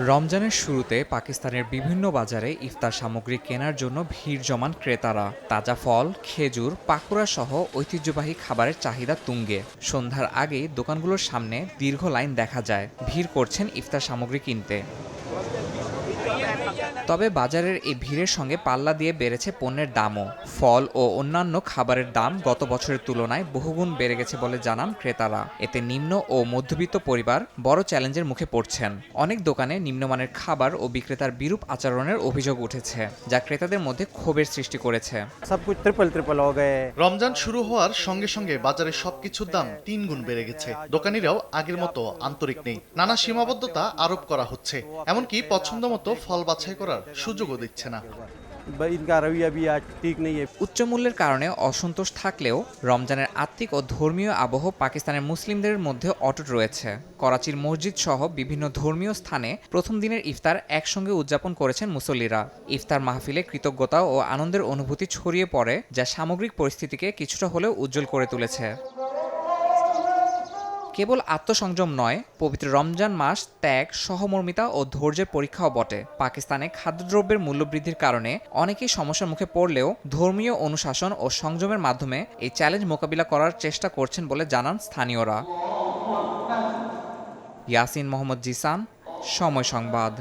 রমজানের শুরুতে পাকিস্তানের বিভিন্ন বাজারে ইফতার সামগ্রী কেনার জন্য ভিড় জমান ক্রেতারা। তাজা ফল, খেজুর, পাকোড়া সহ ঐতিহ্যবাহী খাবারের চাহিদা তুঙ্গে। সন্ধ্যার আগেই দোকানগুলোর সামনে দীর্ঘ লাইন দেখা যায়। ভিড় করছেন ইফতার সামগ্রী কিনতে। তবে বাজারের এই ভিড়ের সঙ্গে পাল্লা দিয়ে বেড়েছে পণ্যের দামও। ফল ও অন্যান্য খাবারের দাম গত বছরের তুলনায় বহুগুণ বেড়ে গেছে বলে জানান ক্রেতারা। এতে নিম্ন ও মধ্যবিত্ত পরিবার বড় চ্যালেঞ্জের মুখে পড়ছেন। অনেক দোকানে নিম্নমানের খাবার ও বিক্রেতার বিরূপ আচরণের অভিযোগ উঠেছে, যা ক্রেতাদের মধ্যে ক্ষোভের সৃষ্টি করেছে। রমজান শুরু হওয়ার সঙ্গে সঙ্গে বাজারে সবকিছুর দাম ৩ গুণ বেড়ে গেছে। দোকানিরাও আগের মতো আন্তরিক নেই। নানা সীমাবদ্ধতা আরোপ করা হচ্ছে, এমনকি পছন্দ মতো ফল বাছাই করার সুযোগও দিচ্ছে না। উচ্চ মূল্যের কারণে অসন্তোষ থাকলেও রমজানের আত্মিক ও ধর্মীয় আবহ পাকিস্তানের মুসলিমদের মধ্যে অটুট রয়েছে। করাচির মসজিদ সহ বিভিন্ন ধর্মীয় স্থানে প্রথম দিনের ইফতার একসঙ্গে উদযাপন করেছেন মুসল্লিরা। ইফতার মাহফিলে কৃতজ্ঞতা ও আনন্দের অনুভূতি ছড়িয়ে পড়ে, যা সামগ্রিক পরিস্থিতিকে কিছুটা হলেও উজ্জ্বল করে তুলেছে। কেবল আত্মসংযম নয়, পবিত্র রমজান মাস ত্যাগ, সহমর্মিতা ও ধৈর্যের পরীক্ষাও বটে। পাকিস্তানে খাদ্যদ্রব্যের মূল্যবৃদ্ধির কারণে অনেকেই সমস্যার মুখে পড়লেও ধর্মীয় অনুশাসন ও সংযমের মাধ্যমে এই চ্যালেঞ্জ মোকাবিলা করার চেষ্টা করছেন বলে জানান স্থানীয়রা। ইয়াসিন মোহাম্মদ জিসান, সময় সংবাদ।